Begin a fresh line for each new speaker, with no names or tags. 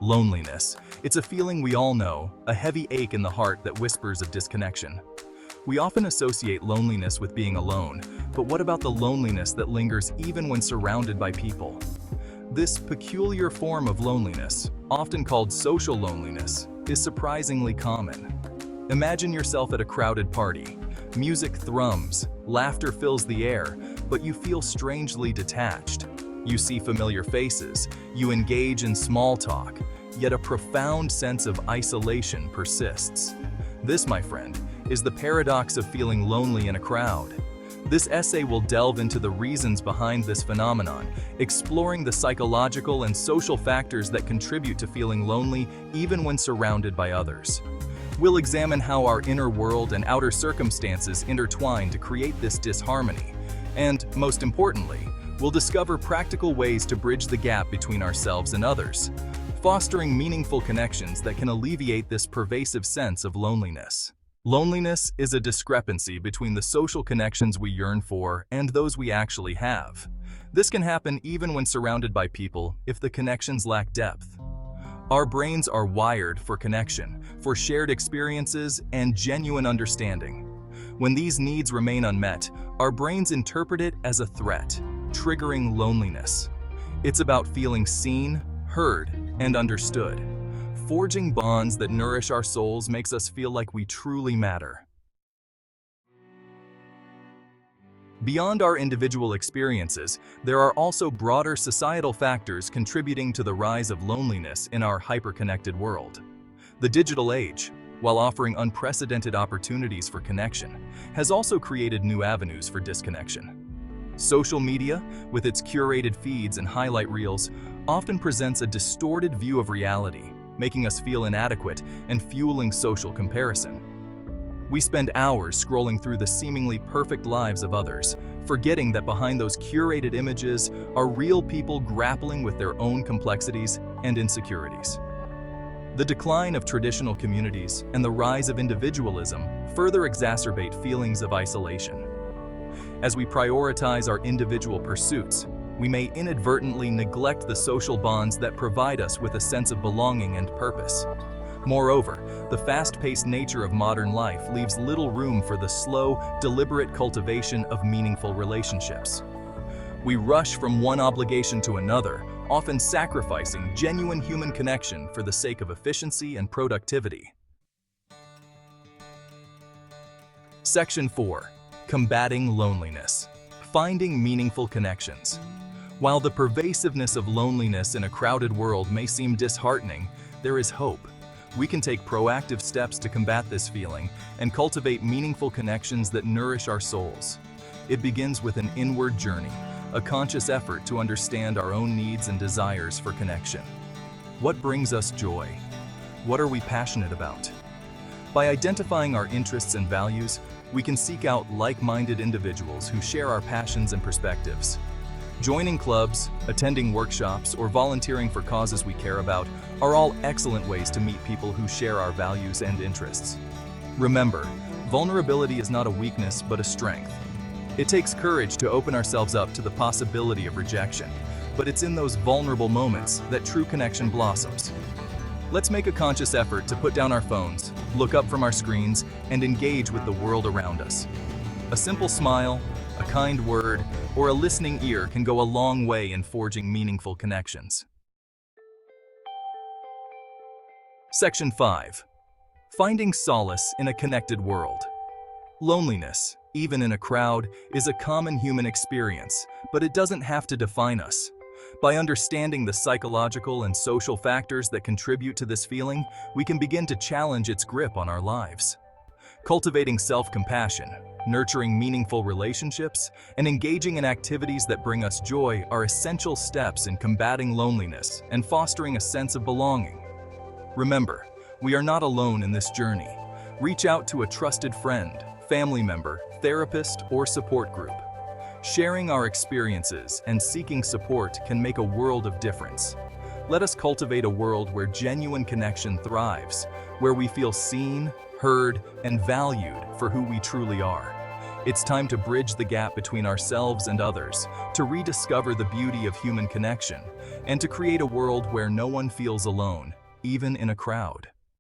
Loneliness. It's a feeling we all know, a heavy ache in the heart that whispers of disconnection. We often associate loneliness with being alone, but what about the loneliness that lingers even when surrounded by people? This peculiar form of loneliness, often called social loneliness, is surprisingly common. Imagine yourself at a crowded party. Music thrums, laughter fills the air, but you feel strangely detached. You see familiar faces, you engage in small talk, yet a profound sense of isolation persists. This, my friend, is the paradox of feeling lonely in a crowd. This essay will delve into the reasons behind this phenomenon, exploring the psychological and social factors that contribute to feeling lonely even when surrounded by others. We'll examine how our inner world and outer circumstances intertwine to create this disharmony. And, most importantly, we'll discover practical ways to bridge the gap between ourselves and others, fostering meaningful connections that can alleviate this pervasive sense of loneliness. Loneliness is a discrepancy between the social connections we yearn for and those we actually have. This can happen even when surrounded by people if the connections lack depth. Our brains are wired for connection, for shared experiences, and genuine understanding. When these needs remain unmet, our brains interpret it as a threat, triggering loneliness. It's about feeling seen, heard, and understood. Forging bonds that nourish our souls makes us feel like we truly matter. Beyond our individual experiences, there are also broader societal factors contributing to the rise of loneliness in our hyper-connected world. The digital age, while offering unprecedented opportunities for connection, has also created new avenues for disconnection. Social media, with its curated feeds and highlight reels, often presents a distorted view of reality, making us feel inadequate and fueling social comparison. We spend hours scrolling through the seemingly perfect lives of others, forgetting that behind those curated images are real people grappling with their own complexities and insecurities. The decline of traditional communities and the rise of individualism further exacerbate feelings of isolation. As we prioritize our individual pursuits, we may inadvertently neglect the social bonds that provide us with a sense of belonging and purpose. Moreover, the fast-paced nature of modern life leaves little room for the slow, deliberate cultivation of meaningful relationships. We rush from one obligation to another, often sacrificing genuine human connection for the sake of efficiency and productivity. Section 4. Combating loneliness. Finding meaningful connections. While the pervasiveness of loneliness in a crowded world may seem disheartening, there is hope. We can take proactive steps to combat this feeling and cultivate meaningful connections that nourish our souls. It begins with an inward journey, a conscious effort to understand our own needs and desires for connection. What brings us joy? What are we passionate about? By identifying our interests and values, we can seek out like-minded individuals who share our passions and perspectives. Joining clubs, attending workshops, or volunteering for causes we care about are all excellent ways to meet people who share our values and interests. Remember, vulnerability is not a weakness but a strength. It takes courage to open ourselves up to the possibility of rejection, but it's in those vulnerable moments that true connection blossoms. Let's make a conscious effort to put down our phones, look up from our screens, and engage with the world around us. A simple smile, a kind word, or a listening ear can go a long way in forging meaningful connections. Section 5. Finding solace in a connected world. Loneliness, even in a crowd, is a common human experience, but it doesn't have to define us. By understanding the psychological and social factors that contribute to this feeling, we can begin to challenge its grip on our lives. Cultivating self-compassion, nurturing meaningful relationships, and engaging in activities that bring us joy are essential steps in combating loneliness and fostering a sense of belonging. Remember, we are not alone in this journey. Reach out to a trusted friend, family member, therapist, or support group. Sharing our experiences and seeking support can make a world of difference. Let us cultivate a world where genuine connection thrives, where we feel seen, heard, and valued for who we truly are. It's time to bridge the gap between ourselves and others, to rediscover the beauty of human connection, and to create a world where no one feels alone, even in a crowd.